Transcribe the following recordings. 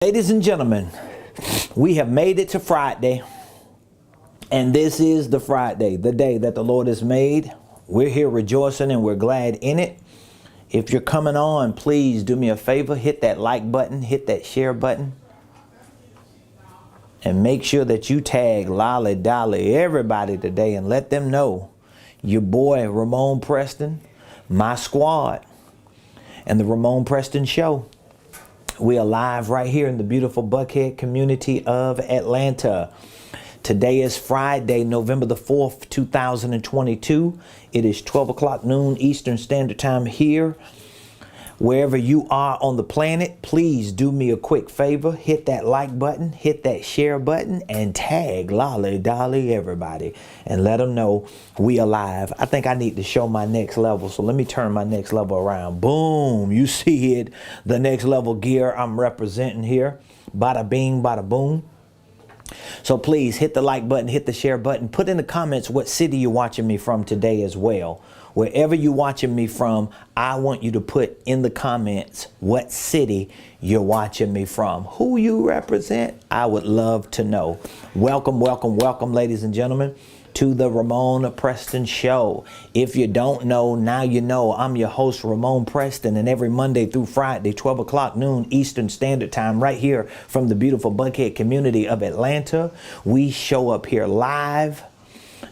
Ladies and gentlemen, we have made it to Friday, and this is the Friday, the day that the Lord has made. We're here rejoicing and we're glad in it. If you're coming on, please do me a favor, hit that like button, hit that share button, and make sure that you tag Lolly Dolly everybody today and let them know your boy Ramonepreston, my squad, and the Ramonepreston Show. We are live right here in the beautiful Buckhead community of Atlanta. Today is Friday, November the 4th, 2022. It is 12 o'clock noon Eastern Standard Time here. Wherever you are on the planet, please do me a quick favor. Hit that like button, hit that share button, and tag Lolly Dolly everybody. And let them know we are live. I think I need to show my next level. So let me turn my next level around. Boom. You see it. The next level gear I'm representing here. Bada bing, bada boom. So please hit the like button, hit the share button. Put in the comments what city you're watching me from today as well. Wherever you're watching me from, I want you to put in the comments what city you're watching me from. Who you represent, I would love to know. Welcome, welcome, welcome, ladies and gentlemen, to the Ramonepreston Show. If you don't know, now you know. I'm your host, Ramonepreston, and every Monday through Friday, 12 o'clock noon Eastern Standard Time, right here from the beautiful Buckhead community of Atlanta, we show up here live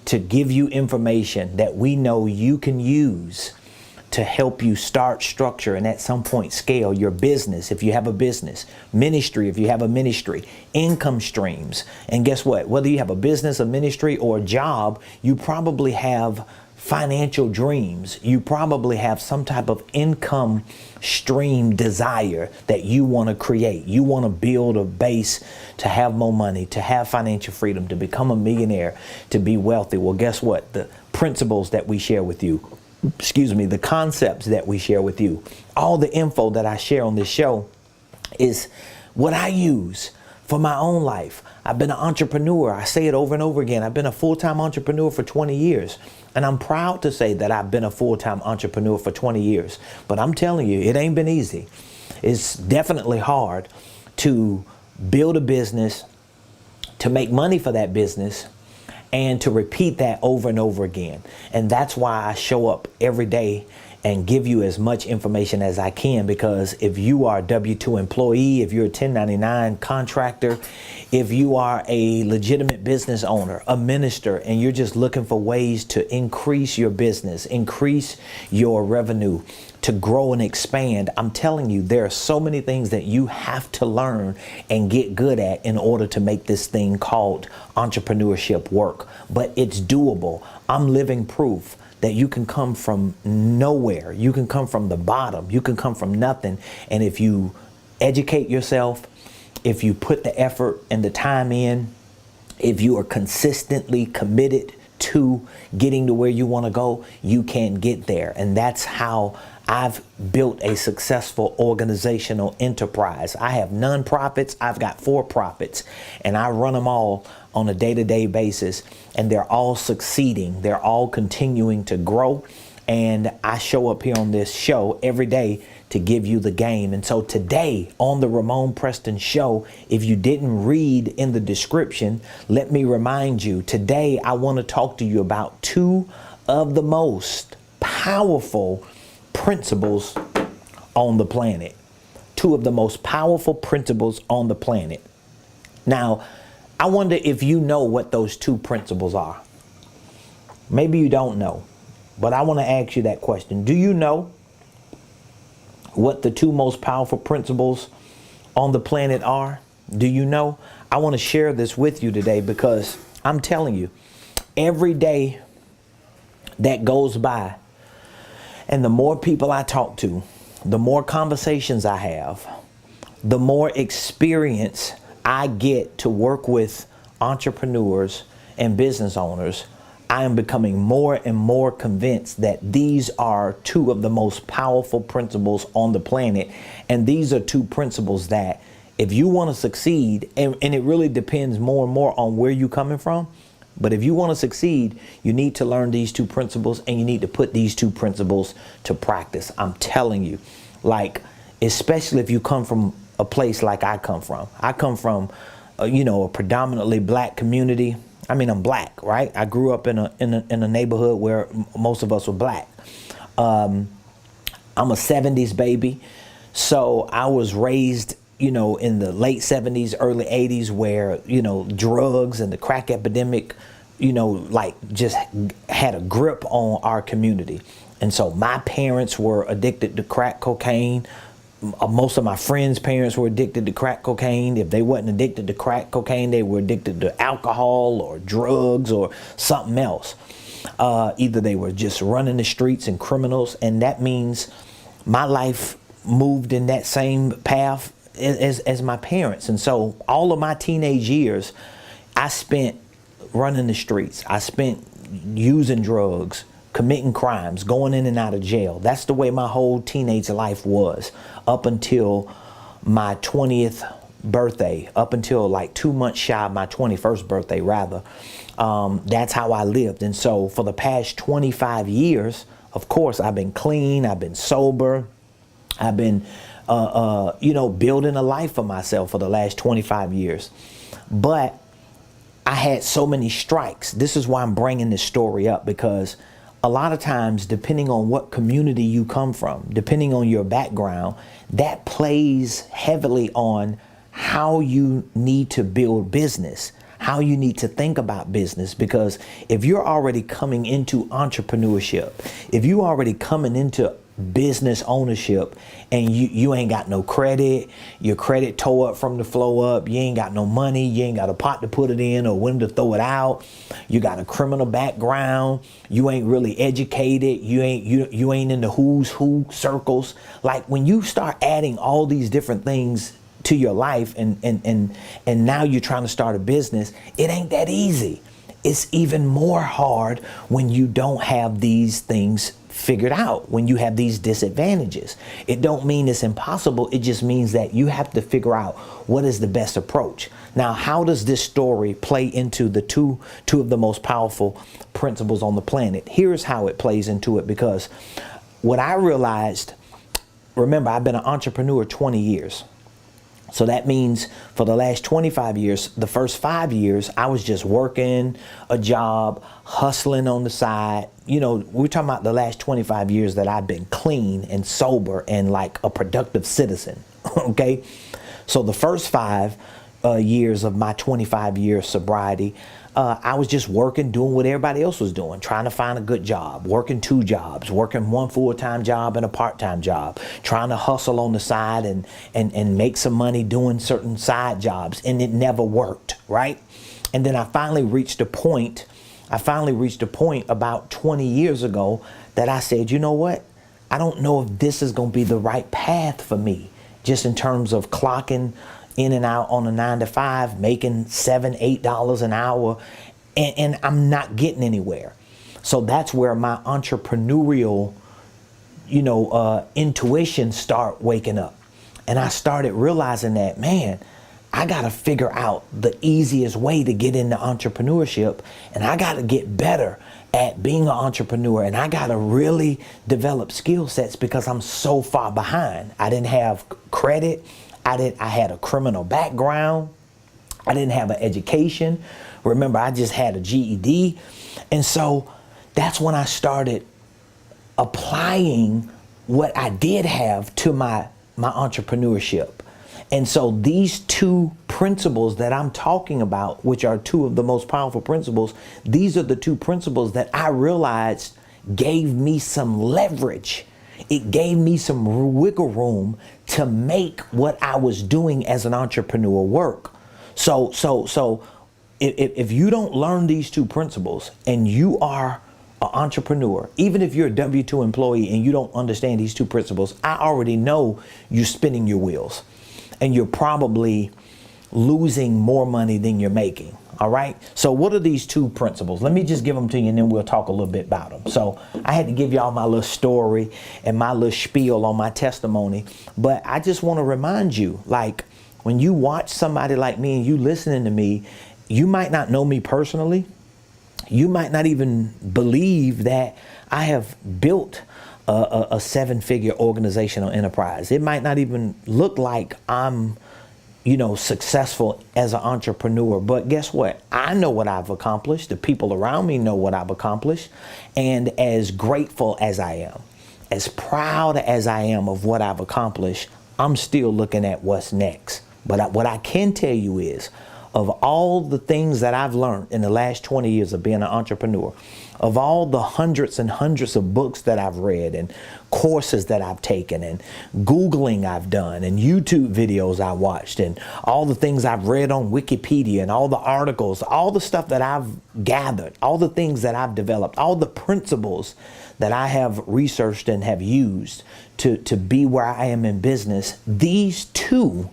to give you information that we know you can use to help you start, structure, and at some point scale your business if you have a business, ministry if you have a ministry, income streams. And guess what? Whether you have a business, a ministry, or a job, you probably have financial dreams. You probably have some type of income stream desire that you want to create. You want to build a base to have more money, to have financial freedom, to become a millionaire, to be wealthy. Well, guess what? The principles that we share with you, the concepts that we share with you, all the info that I share on this show is what I use for my own life. I've been an entrepreneur. I say it over and over again. I've been a full-time entrepreneur for 20 years. And I'm proud to say that I've been a full-time entrepreneur for 20 years. But I'm telling you, it ain't been easy. It's definitely hard to build a business, to make money for that business, and to repeat that over and over again. And that's why I show up every day and give you as much information as I can, because if you are a W-2 employee, if you're a 1099 contractor, if you are a legitimate business owner, a minister, and you're just looking for ways to increase your business, increase your revenue, to grow and expand, I'm telling you, there are so many things that you have to learn and get good at in order to make this thing called entrepreneurship work. But it's doable. I'm living proof that you can come from nowhere. You can come from the bottom. You can come from nothing. And if you educate yourself, if you put the effort and the time in, if you are consistently committed to getting to where you want to go, you can get there. And that's how I've built a successful organizational enterprise. I have nonprofits, I've got for-profits, and I run them all on a day-to-day basis, and they're all succeeding. They're all continuing to grow, and I show up here on this show every day to give you the game. And so today on the Ramonepreston Show, if you didn't read in the description, let me remind you, today I want to talk to you about two of the most powerful principles on the planet. Two of the most powerful principles on the planet. Now, I wonder if you know what those two principles are. Maybe you don't know, but I want to ask you that question. Do you know what the two most powerful principles on the planet are? Do you know? I want to share this with you today because I'm telling you, every day that goes by, and the more people I talk to, the more conversations I have, the more experience I get to work with entrepreneurs and business owners, I am becoming more and more convinced that these are two of the most powerful principles on the planet. And these are two principles that if you want to succeed, and it really depends more and more on where you're coming from, but if you want to succeed, you need to learn these two principles, and you need to put these two principles to practice. I'm telling you, like, especially if you come from a place like I come from. I come from, a predominantly black community. I mean, I'm black, right? I grew up in a neighborhood where most of us were black. I'm a 70s baby. So I was raised, in the late 70s, early 80s, where, drugs and the crack epidemic, just had a grip on our community. And so my parents were addicted to crack cocaine. Most of my friends' parents were addicted to crack cocaine. If they wasn't addicted to crack cocaine, they were addicted to alcohol or drugs or something else. Either they were just running the streets and criminals. And that means my life moved in that same path as my parents. And so all of my teenage years, I spent running the streets. I spent using drugs, committing crimes, going in and out of jail. That's the way my whole teenage life was up until my 20th birthday, up until like 2 months shy of my 21st birthday, rather. That's how I lived. And so for the past 25 years, of course, I've been clean, I've been sober, I've been, building a life for myself for the last 25 years. But I had so many strikes. This is why I'm bringing this story up, because a lot of times, depending on what community you come from, depending on your background, that plays heavily on how you need to build business, how you need to think about business. Because if you're already coming into entrepreneurship, if you already coming into business ownership and you ain't got no credit, your credit tore up from the flow up, you ain't got no money, you ain't got a pot to put it in or when to throw it out, you got a criminal background, you ain't really educated, you ain't in the who's who circles. Like when you start adding all these different things to your life and now you're trying to start a business, it ain't that easy. It's even more hard when you don't have these things figured out, when you have these disadvantages. It don't mean it's impossible. It just means that you have to figure out what is the best approach. Now, how does this story play into the two of the most powerful principles on the planet? Here's how it plays into it, because what I realized, remember, I've been an entrepreneur 20 years. So that means for the last 25 years, the first 5 years, I was just working a job, hustling on the side. We're talking about the last 25 years that I've been clean and sober and like a productive citizen. Okay. So the first 5 years of my 25-year sobriety, I was just working, doing what everybody else was doing, trying to find a good job, working 2 jobs, working 1 full-time job and a part-time job, trying to hustle on the side and make some money doing certain side jobs. And it never worked, right? And then I finally reached a point about 20 years ago that I said, you know what? I don't know if this is going to be the right path for me, just in terms of clocking in and out on a 9 to 5, making $7, $8 an hour, and I'm not getting anywhere. So that's where my entrepreneurial, intuition start waking up. And I started realizing that, man, I got to figure out the easiest way to get into entrepreneurship, and I got to get better at being an entrepreneur, and I got to really develop skill sets because I'm so far behind. I didn't have credit. I had a criminal background. I didn't have an education. Remember, I just had a GED. And so that's when I started applying what I did have to my entrepreneurship. And so these 2 principles that I'm talking about, which are 2 of the most powerful principles, these are the 2 principles that I realized gave me some leverage. It gave me some wiggle room to make what I was doing as an entrepreneur work. So if you don't learn these 2 principles and you are an entrepreneur, even if you're a W-2 employee and you don't understand these 2 principles, I already know you're spinning your wheels and you're probably losing more money than you're making. All right. So what are these 2 principles? Let me just give them to you and then we'll talk a little bit about them. So I had to give y'all my little story and my little spiel on my testimony. But I just want to remind you, like, when you watch somebody like me and you listening to me, you might not know me personally. You might not even believe that I have built a seven-figure organizational enterprise. It might not even look like I'm, successful as an entrepreneur, but guess what? I know what I've accomplished. The people around me know what I've accomplished. And as grateful as I am, as proud as I am of what I've accomplished, I'm still looking at what's next. But what I can tell you is, of all the things that I've learned in the last 20 years of being an entrepreneur, of all the hundreds and hundreds of books that I've read and courses that I've taken and Googling I've done and YouTube videos I watched and all the things I've read on Wikipedia and all the articles, all the stuff that I've gathered, all the things that I've developed, all the principles that I have researched and have used to be where I am in business, these two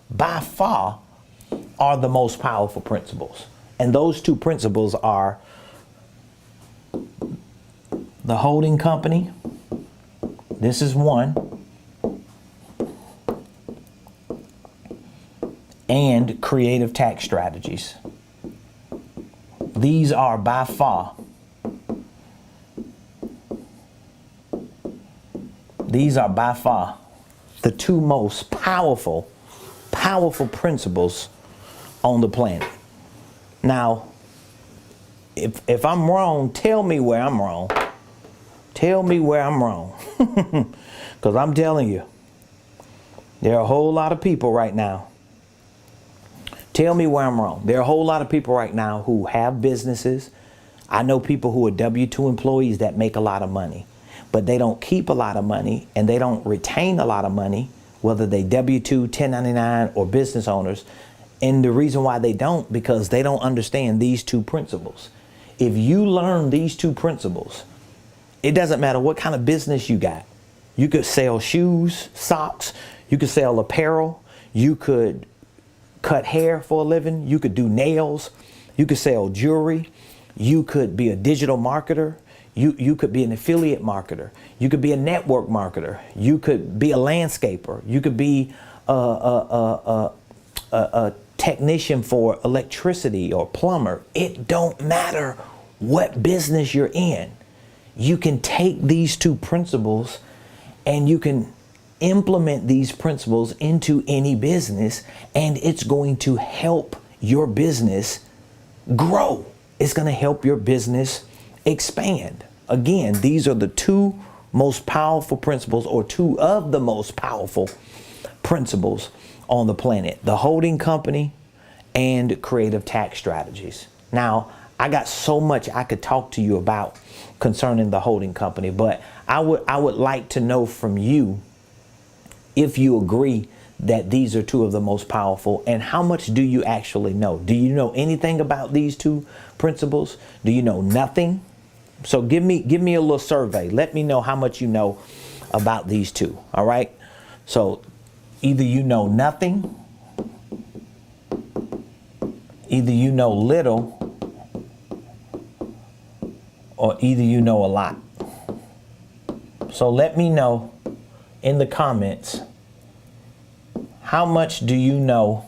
by far are the most powerful principles. And those two principles are the holding company. This is one. And creative tax strategies. These are by far the two most powerful principles on the planet. Now, if I'm wrong, tell me where I'm wrong. Tell me where I'm wrong. Because I'm telling you, there are a whole lot of people right now. Tell me where I'm wrong. There are a whole lot of people right now who have businesses. I know people who are W-2 employees that make a lot of money, but they don't keep a lot of money and they don't retain a lot of money, whether they W-2, 1099, or business owners. And the reason why they don't, because they don't understand these two principles. If you learn these two principles, it doesn't matter what kind of business you got. You could sell shoes, socks, you could sell apparel, you could cut hair for a living, you could do nails, you could sell jewelry, you could be a digital marketer, you could be an affiliate marketer, you could be a network marketer, you could be a landscaper, you could be a technician for electricity or plumber. It don't matter what business you're in. You can take these two principles and you can implement these principles into any business, and it's going to help your business grow. It's going to help your business expand. Again, these are the two most powerful principles, or two of the most powerful principles on the planet: the holding company and creative tax strategies. Now, I got so much I could talk to you about concerning the holding company, but I would like to know from you if you agree that these are two of the most powerful, and how much do you actually know? Do you know anything about these two principles? Do you know nothing? So give me a little survey. Let me know how much you know about these two. All right. So either you know nothing, either you know little, or either you know a lot. So let me know in the comments, how much do you know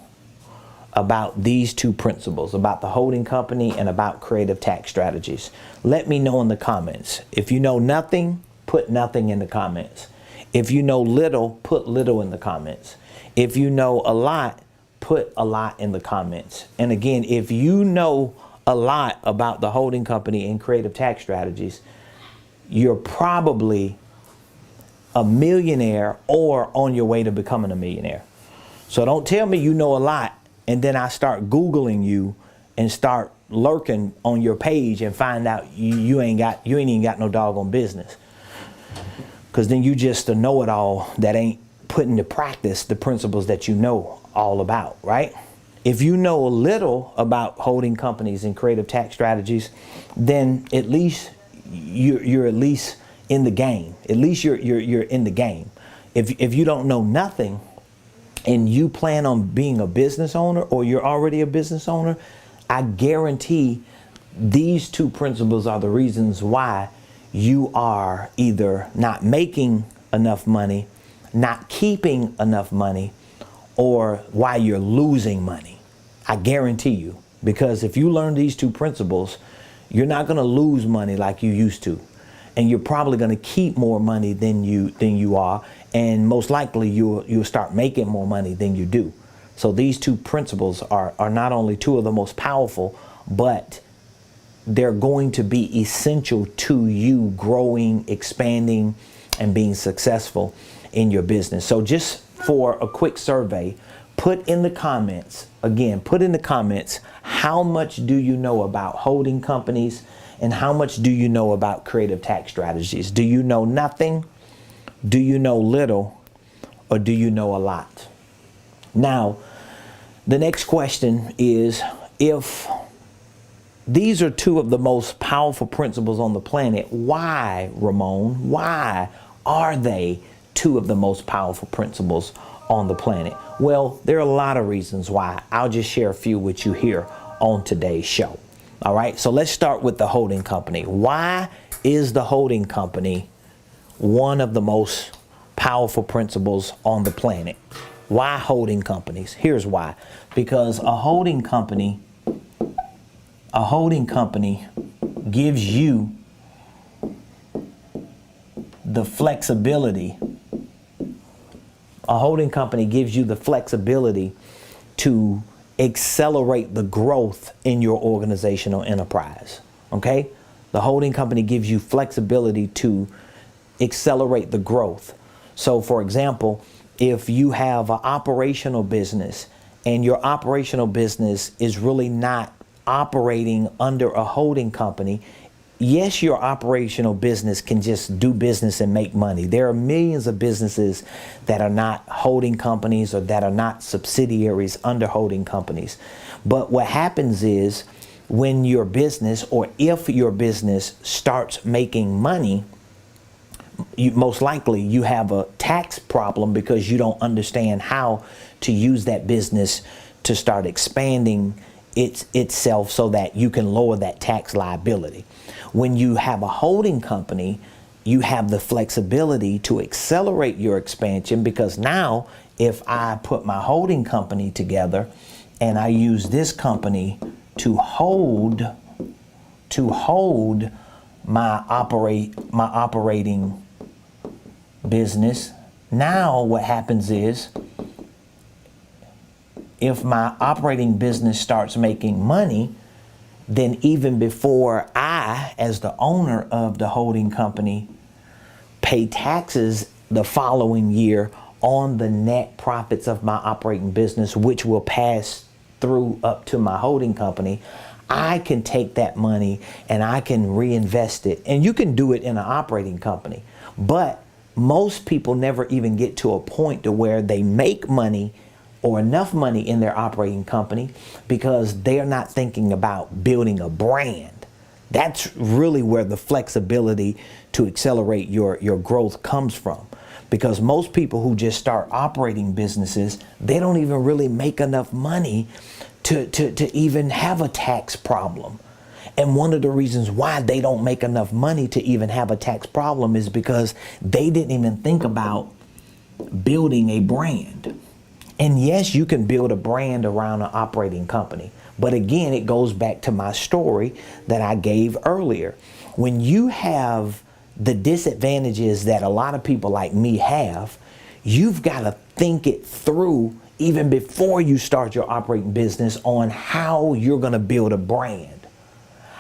about these two principles, about the holding company and about creative tax strategies? Let me know in the comments. If you know nothing, put nothing in the comments. If you know little, put little in the comments. If you know a lot, put a lot in the comments. And again, if you know a lot about the holding company and creative tax strategies, you're probably a millionaire or on your way to becoming a millionaire. So don't tell me you know a lot and then I start Googling you and start lurking on your page and find out you ain't even got no doggone business. Because then you just a know-it-all that ain't putting to practice the principles that you know all about, right? If you know a little about holding companies and creative tax strategies, then at least you're at least in the game. At least you're in the game. If you don't know nothing and you plan on being a business owner, or you're already a business owner, I guarantee these two principles are the reasons why you are either not making enough money, not keeping enough money, or why you're losing money. I guarantee you, because if you learn these two principles, you're not going to lose money like you used to. and you're probably going to keep more money than you are, and most likely you'll start making more money than you do. So these two principles are not only two of the most powerful, but they're going to be essential to you growing, expanding, and being successful in your business. So just for a quick survey, put in the comments, how much do you know about holding companies, and how much do you know about creative tax strategies? Do you know nothing? Do you know little? Or do you know a lot? Now, the next question is, if these are two of the most powerful principles on the planet, why, Ramon? Why are they two of the most powerful principles on the planet? Well, there are a lot of reasons why. I'll just share a few with you here on today's show. All right, so let's start with the holding company. Why is the holding company one of the most powerful principles on the planet? Why holding companies? Here's why. Because a holding company gives you the flexibility. A holding company gives you the flexibility to accelerate the growth in your organizational enterprise. Okay? The holding company gives you flexibility to accelerate the growth. So for example, if you have an operational business and your operational business is really not operating under a holding company, yes, your operational business can just do business and make money. There are millions of businesses that are not holding companies or that are not subsidiaries under holding companies. But what happens is when your business, or if your business starts making money, most likely you have a tax problem because you don't understand how to use that business to start expanding itself so that you can lower that tax liability. When you have a holding company, you have the flexibility to accelerate your expansion, because now if I put my holding company together and I use this company to hold my operating business, now what happens is, if my operating business starts making money, then even before I, as the owner of the holding company, pay taxes the following year on the net profits of my operating business, which will pass through up to my holding company, I can take that money and I can reinvest it. And you can do it in an operating company. But most people never even get to a point to where they make money or enough money in their operating company, because they're not thinking about building a brand. That's really where the flexibility to accelerate your growth comes from. Because most people who just start operating businesses, they don't even really make enough money to even have a tax problem. And one of the reasons why they don't make enough money to even have a tax problem is because they didn't even think about building a brand. And yes, you can build a brand around an operating company. But again, it goes back to my story that I gave earlier. When you have the disadvantages that a lot of people like me have, you've got to think it through even before you start your operating business on how you're going to build a brand.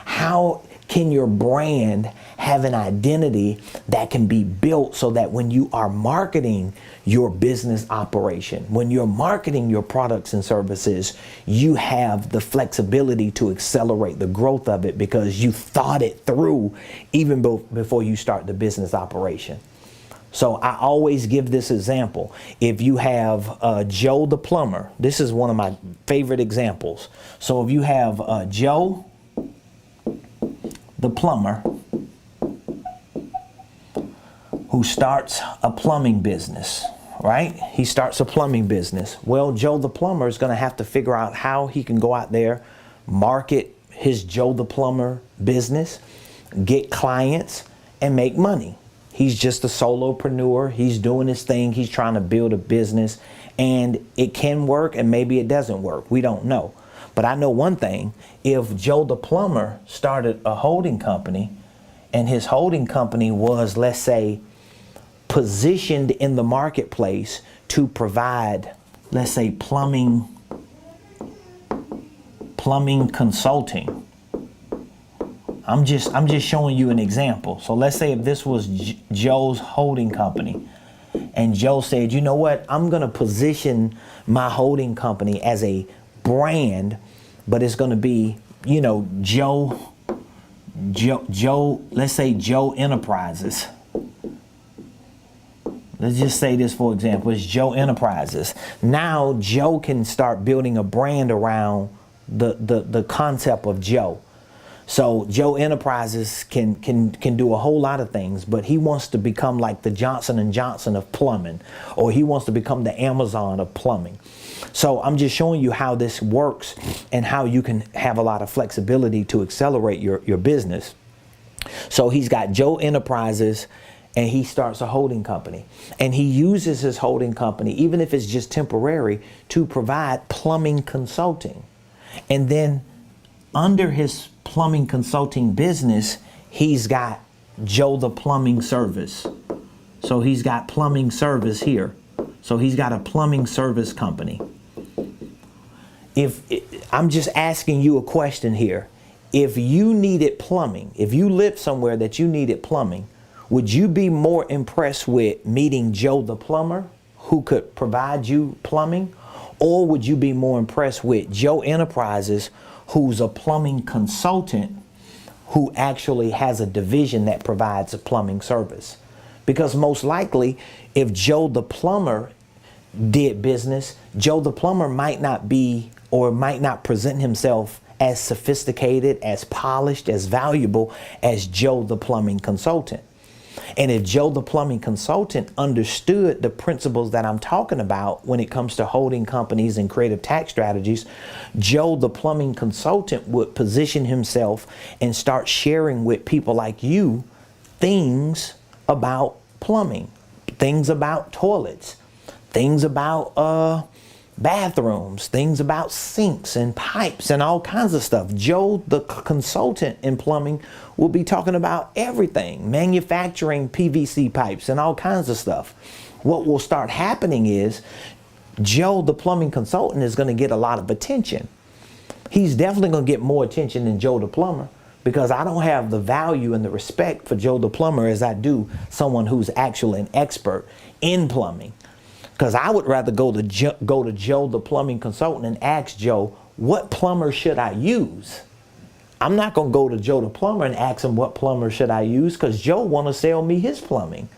How can your brand have an identity that can be built so that when you are marketing your business operation, when you're marketing your products and services, you have the flexibility to accelerate the growth of it because you thought it through even before you start the business operation. So I always give this example. If you have Joe the plumber, this is one of my favorite examples. So if you have Joe the plumber who starts a plumbing business, right? He starts a plumbing business. Well, Joe the plumber is going to have to figure out how he can go out there, market his Joe the plumber business, get clients, and make money. He's just a solopreneur. He's doing his thing. He's trying to build a business, and it can work and maybe it doesn't work. We don't know. But I know one thing, if Joe the plumber started a holding company and his holding company was, let's say, positioned in the marketplace to provide, let's say, plumbing consulting. I'm just showing you an example. So let's say if this was Joe's holding company, and Joe said, you know what, I'm going to position my holding company as a brand, but it's going to be, you know, Joe, let's say Joe Enterprises. Let's just say this, for example, it's Joe Enterprises. Now Joe can start building a brand around the concept of Joe. So Joe Enterprises can do a whole lot of things, but he wants to become like the Johnson & Johnson of plumbing, or he wants to become the Amazon of plumbing. So I'm just showing you how this works and how you can have a lot of flexibility to accelerate your business. So he's got Joe Enterprises, and he starts a holding company, and he uses his holding company, even if it's just temporary, to provide plumbing consulting. And then under his plumbing consulting business, he's got Joe the Plumbing Service. So he's got plumbing service here. So he's got a plumbing service company. I'm just asking you a question here. If you needed plumbing, if you lived somewhere that you needed plumbing, would you be more impressed with meeting Joe the plumber, who could provide you plumbing? Or would you be more impressed with Joe Enterprises, who's a plumbing consultant who actually has a division that provides a plumbing service? Because most likely, if Joe the plumber did business, Joe the plumber might not be, or might not present himself as sophisticated, as polished, as valuable as Joe the plumbing consultant. And if Joe the plumbing consultant understood the principles that I'm talking about when it comes to holding companies and creative tax strategies, Joe the plumbing consultant would position himself and start sharing with people like you things about plumbing, things about toilets, things about bathrooms, things about sinks and pipes and all kinds of stuff. Joe the consultant in plumbing will be talking about everything, manufacturing PVC pipes and all kinds of stuff. What will start happening is Joe the plumbing consultant is going to get a lot of attention. He's definitely going to get more attention than Joe the plumber, because I don't have the value and the respect for Joe the plumber as I do someone who's actually an expert in plumbing. Because I would rather go to Joe the plumbing consultant and ask Joe, what plumber should I use? I'm not going to go to Joe the plumber and ask him what plumber should I use, because Joe want to sell me his plumbing.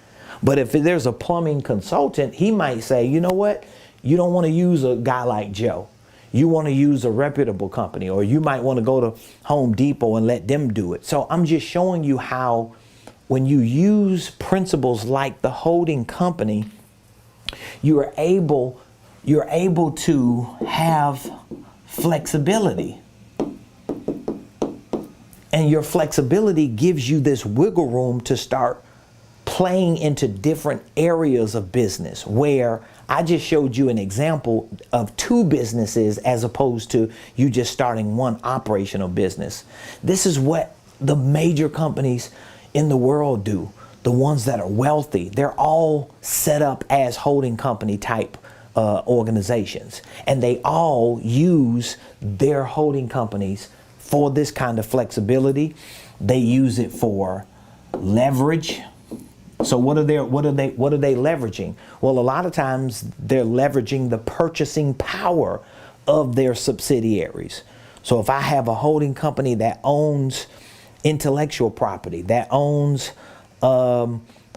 But if there's a plumbing consultant, he might say, you know what? You don't want to use a guy like Joe. You want to use a reputable company, or you might want to go to Home Depot and let them do it. So I'm just showing you how when you use principles like the holding company, you're able to have flexibility. And your flexibility gives you this wiggle room to start playing into different areas of business, where I just showed you an example of two businesses as opposed to you just starting one operational business. This is what the major companies in the world do. The ones that are wealthy, they're all set up as holding company type organizations. And they all use their holding companies for this kind of flexibility. They use it for leverage. So what are they leveraging? Well, a lot of times they're leveraging the purchasing power of their subsidiaries. So if I have a holding company that owns intellectual property, that owns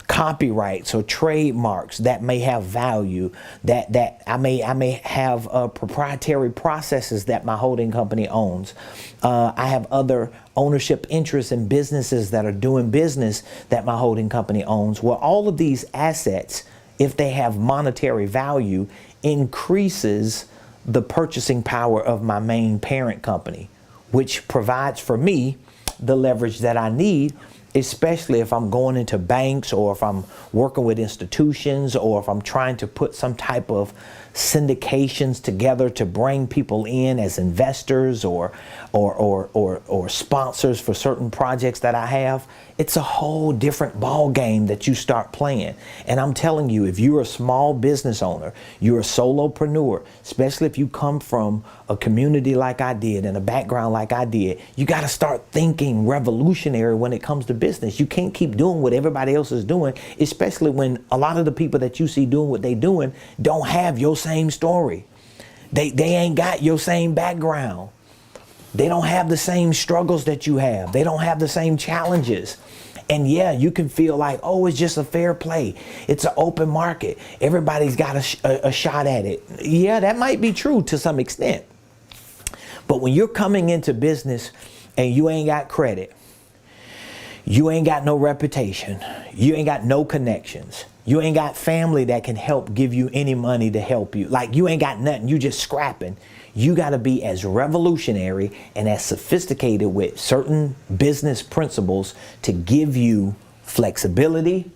copyrights or trademarks that may have value, that I may have proprietary processes that my holding company owns. I have other ownership interests in businesses that are doing business that my holding company owns. Well, all of these assets, if they have monetary value, increases the purchasing power of my main parent company, which provides for me the leverage that I need, especially if I'm going into banks, or if I'm working with institutions, or if I'm trying to put some type of syndications together to bring people in as investors or sponsors for certain projects that I have. It's a whole different ball game that you start playing. And I'm telling you, if you're a small business owner, you're a solopreneur, especially if you come from a community like I did and a background like I did, you got to start thinking revolutionary when it comes to business. You can't keep doing what everybody else is doing, especially when a lot of the people that you see doing what they're doing don't have your same story. They ain't got your same background. They don't have the same struggles that you have. They don't have the same challenges. And yeah, you can feel like, oh, it's just a fair play. It's an open market. Everybody's got a shot at it. Yeah, that might be true to some extent. But when you're coming into business and you ain't got credit, you ain't got no reputation, you ain't got no connections, you ain't got family that can help give you any money to help you. Like you ain't got nothing, you just scrapping. You got to be as revolutionary and as sophisticated with certain business principles to give you flexibility,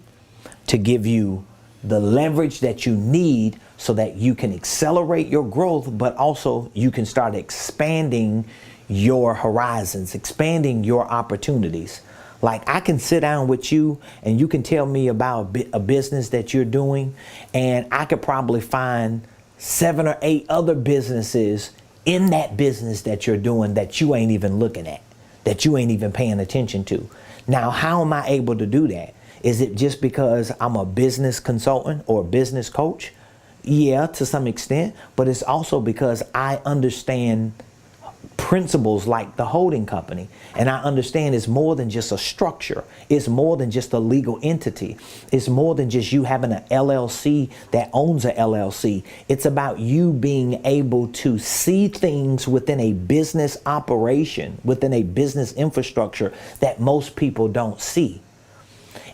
to give you the leverage that you need so that you can accelerate your growth, but also you can start expanding your horizons, expanding your opportunities. Like I can sit down with you and you can tell me about a business that you're doing, and I could probably find 7 or 8 other businesses in that business that you're doing that you ain't even looking at, that you ain't even paying attention to. Now, how am I able to do that? Is it just because I'm a business consultant or a business coach? Yeah, to some extent, but it's also because I understand principles like the holding company, and I understand it's more than just a structure. It's more than just a legal entity. It's more than just you having an LLC that owns a LLC. It's about you being able to see things within a business operation, within a business infrastructure that most people don't see.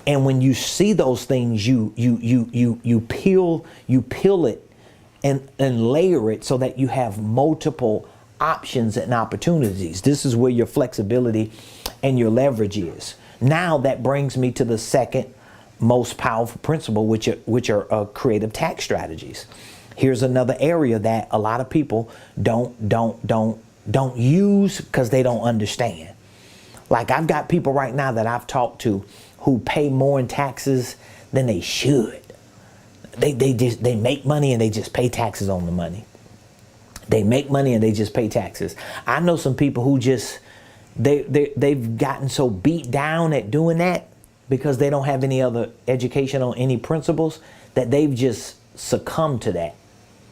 And when you see those things, you peel it and layer it so that you have multiple options and opportunities. This is where your flexibility and your leverage is. Now that brings me to the second most powerful principle, which are creative tax strategies. Here's another area that a lot of people don't use because they don't understand. Like I've got people right now that I've talked to who pay more in taxes than they should. They make money and they just pay taxes on the money. They make money and they just pay taxes. I know some people who just, they've gotten so beat down at doing that because they don't have any other education on any principles that they've just succumbed to that.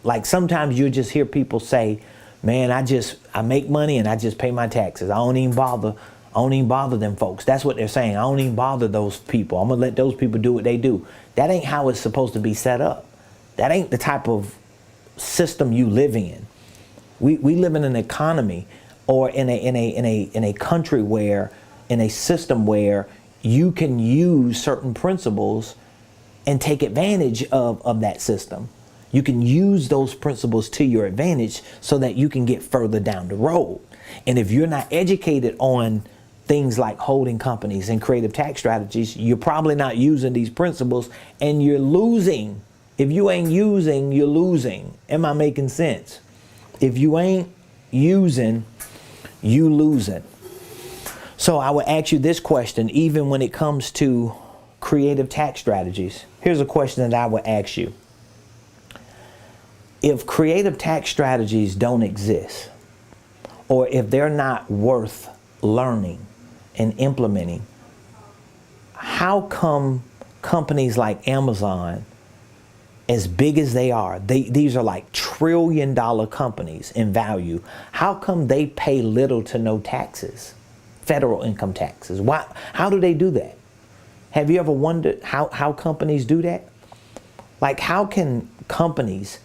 Like sometimes you just hear people say, man, I make money and I just pay my taxes. I don't even bother them folks. That's what they're saying. I don't even bother those people. I'm gonna let those people do what they do. That ain't how it's supposed to be set up. That ain't the type of system you live in. We live in an economy or in a country where, in a system where you can use certain principles and take advantage of that system. You can use those principles to your advantage so that you can get further down the road. And if you're not educated on things like holding companies and creative tax strategies, you're probably not using these principles and you're losing. If you ain't using, you're losing. Am I making sense? If you ain't using, you losing. So I would ask you this question, even when it comes to creative tax strategies. Here's a question that I would ask you. If creative tax strategies don't exist, or if they're not worth learning and implementing, how come companies like Amazon, as big as they are, these are like trillion-dollar companies in value, how come they pay little to no taxes, federal income taxes? Why? How do they do that? Have you ever wondered how companies do that? Like, how can companies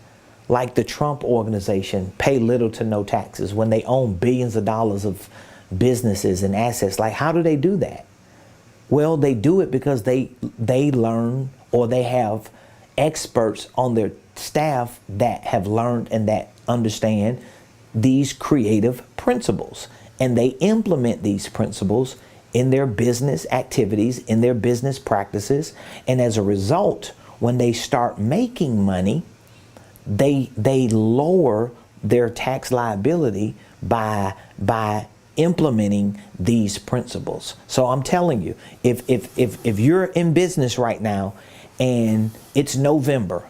like the Trump organization pay little to no taxes when they own billions of dollars of businesses and assets? Like, how do they do that? Well, they do it because they learn, or they have experts on their staff that have learned and that understand these creative principles, and they implement these principles in their business activities, in their business practices, and as a result, when they start making money, they lower their tax liability by implementing these principles. So I'm telling you, if you're in business right now and it's November,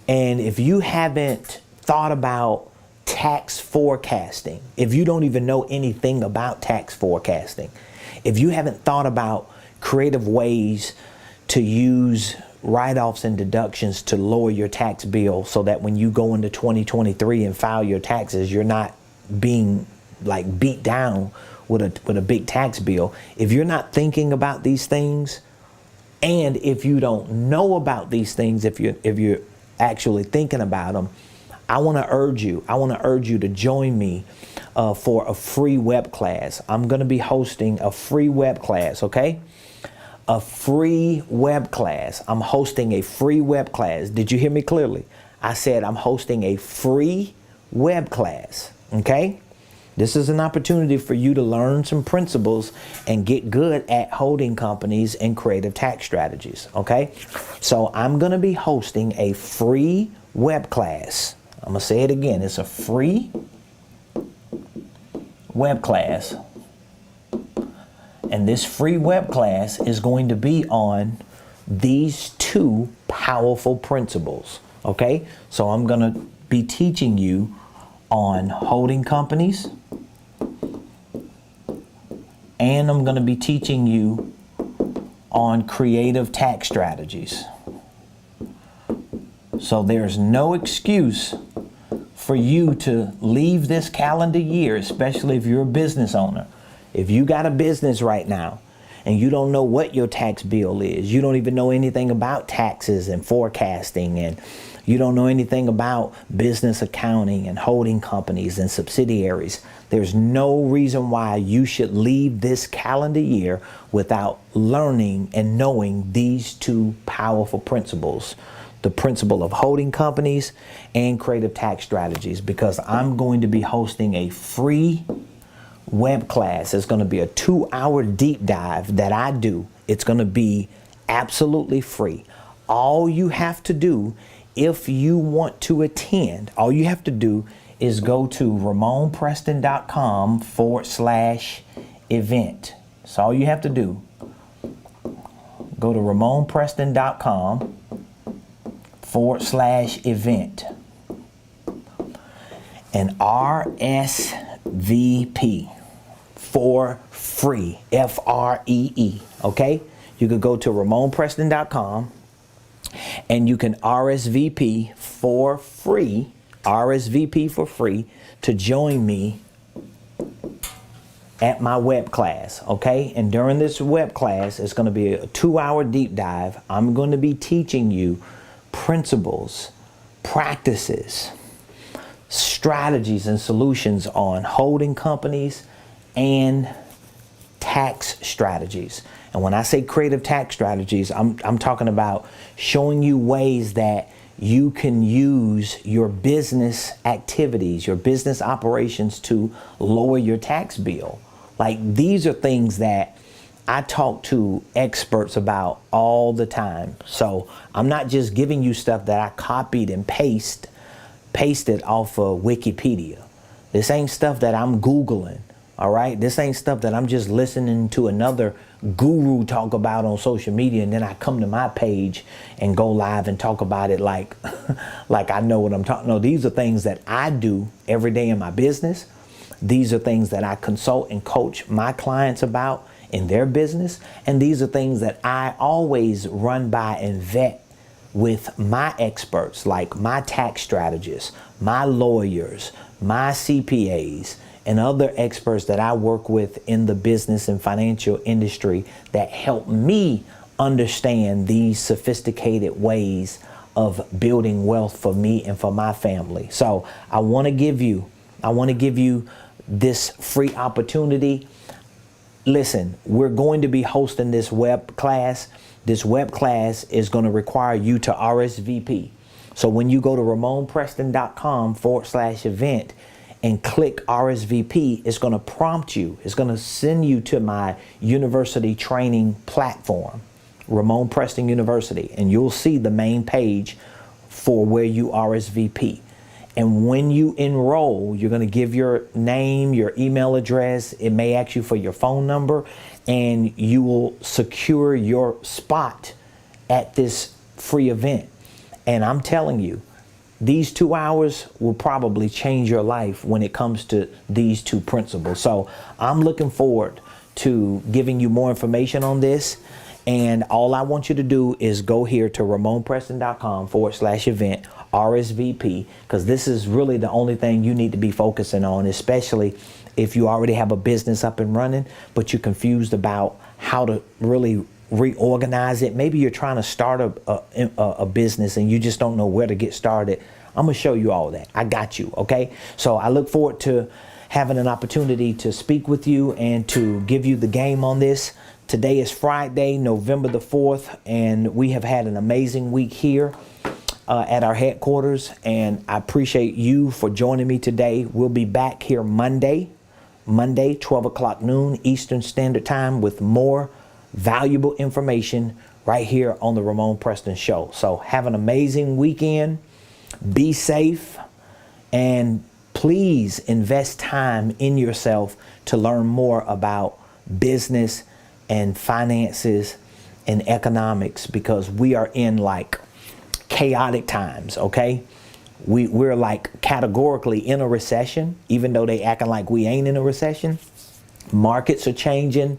and if you haven't thought about tax forecasting, if you don't even know anything about tax forecasting, if you haven't thought about creative ways to use write-offs and deductions to lower your tax bill so that when you go into 2023 and file your taxes, you're not being like beat down with a big tax bill. If you're not thinking about these things, and if you don't know about these things, if you're actually thinking about them, I want to urge you to join me for a free web class. I'm going to be hosting a free web class, okay? A free web class. I'm hosting a free web class. Did you hear me clearly? I said I'm hosting a free web class, okay? This is an opportunity for you to learn some principles and get good at holding companies and creative tax strategies, okay? So I'm going to be hosting a free web class. I'm going to say it again. It's a free web class. And this free web class is going to be on these two powerful principles, okay? So I'm going to be teaching you on holding companies, and I'm going to be teaching you on creative tax strategies. So there's no excuse for you to leave this calendar year, especially if you're a business owner. If you got a business right now and you don't know what your tax bill is, you don't even know anything about taxes and forecasting, and you don't know anything about business accounting and holding companies and subsidiaries, there's no reason why you should leave this calendar year without learning and knowing these two powerful principles. The principle of holding companies and creative tax strategies, because I'm going to be hosting a free web class. It's going to be a 2-hour deep dive that I do. It's going to be absolutely free. All you have to do, if you want to attend, all you have to do is go to Ramonepreston.com/event. That's all you have to do. Go to Ramonepreston.com/event and RSVP for free, FREE, okay? You could go to Ramonepreston.com and you can RSVP for free, to join me at my web class, okay? And during this web class, it's going to be a 2-hour deep dive. I'm going to be teaching you principles, practices, strategies, and solutions on holding companies and tax strategies. And when I say creative tax strategies, I'm talking about showing you ways that you can use your business activities, your business operations to lower your tax bill. Like, these are things that I talk to experts about all the time. So I'm not just giving you stuff that I copied and pasted off of Wikipedia. This ain't stuff that I'm Googling, all right? This ain't stuff that I'm just listening to another guru talk about on social media, and then I come to my page and go live and talk about it like I know what I'm talking. No, these are things that I do every day in my business. These are things that I consult and coach my clients about in their business. And these are things that I always run by and vet with my experts, like my tax strategists, my lawyers, my CPAs, and other experts that I work with in the business and financial industry that help me understand these sophisticated ways of building wealth for me and for my family. So I want to give you this free opportunity. Listen, we're going to be hosting this web class. This web class is going to require you to RSVP. So when you go to Ramonepreston.com/event and click RSVP, it's going to prompt you. It's going to send you to my university training platform, Ramone Preston University, and you'll see the main page for where you RSVP. And when you enroll, you're going to give your name, your email address. It may ask you for your phone number, and you will secure your spot at this free event. And I'm telling you, these 2 hours will probably change your life when it comes to these two principles. So I'm looking forward to giving you more information on this. And all I want you to do is go here to ramonepreston.com/event, RSVP, because this is really the only thing you need to be focusing on, especially if you already have a business up and running, but you're confused about how to really reorganize it. Maybe you're trying to start a business and you just don't know where to get started. I'm going to show you all that. I got you, okay? So I look forward to having an opportunity to speak with you and to give you the game on this. Today is Friday, November the 4th, and we have had an amazing week here at our headquarters, and I appreciate you for joining me today. We'll be back here Monday, 12 o'clock noon Eastern Standard Time with more valuable information right here on the Ramonepreston Show. So have an amazing weekend. Be safe, and please invest time in yourself to learn more about business and finances and economics, because we are in like chaotic times, okay? We're like categorically in a recession, even though they acting like we ain't in a recession. Markets are changing.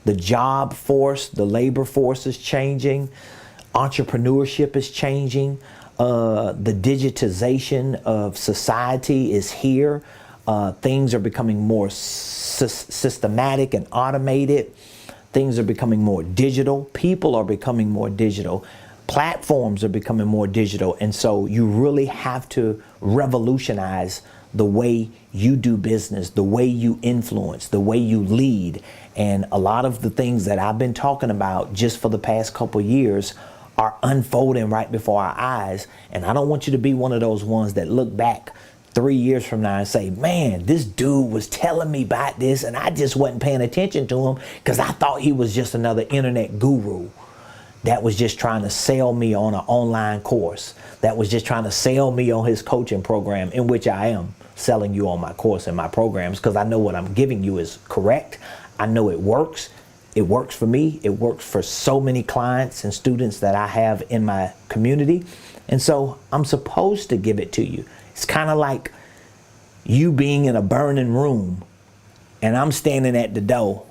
The job force, the labor force is changing. Entrepreneurship is changing. The digitization of society is here. Things are becoming more systematic and automated. Things are becoming more digital. People are becoming more digital. Platforms are becoming more digital. And so you really have to revolutionize the way you do business, the way you influence, the way you lead. And a lot of the things that I've been talking about just for the past couple years are unfolding right before our eyes. And I don't want you to be one of those ones that look back 3 years from now and say, man, this dude was telling me about this and I just wasn't paying attention to him because I thought he was just another internet guru that was just trying to sell me on an online course, that was just trying to sell me on his coaching program, in which I am selling you on my course and my programs, because I know what I'm giving you is correct. I know it works. It works for me. It works for so many clients and students that I have in my community. And so I'm supposed to give it to you. It's kind of like you being in a burning room and I'm standing at the door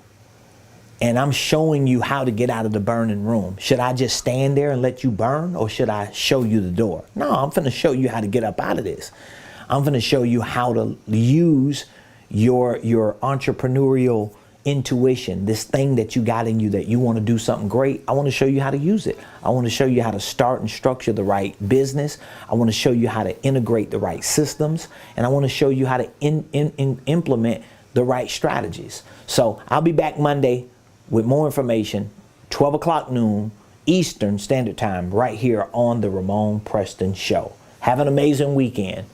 and I'm showing you how to get out of the burning room. Should I just stand there and let you burn, or should I show you the door? No, I'm going to show you how to get up out of this. I'm going to show you how to use your entrepreneurial intuition, this thing that you got in you that you want to do something great. I want to show you how to use it. I want to show you how to start and structure the right business. I want to show you how to integrate the right systems, and I want to show you how to implement the right strategies. So I'll be back Monday with more information, 12 o'clock noon Eastern Standard Time, right here on the Ramonepreston Show. Have an amazing weekend.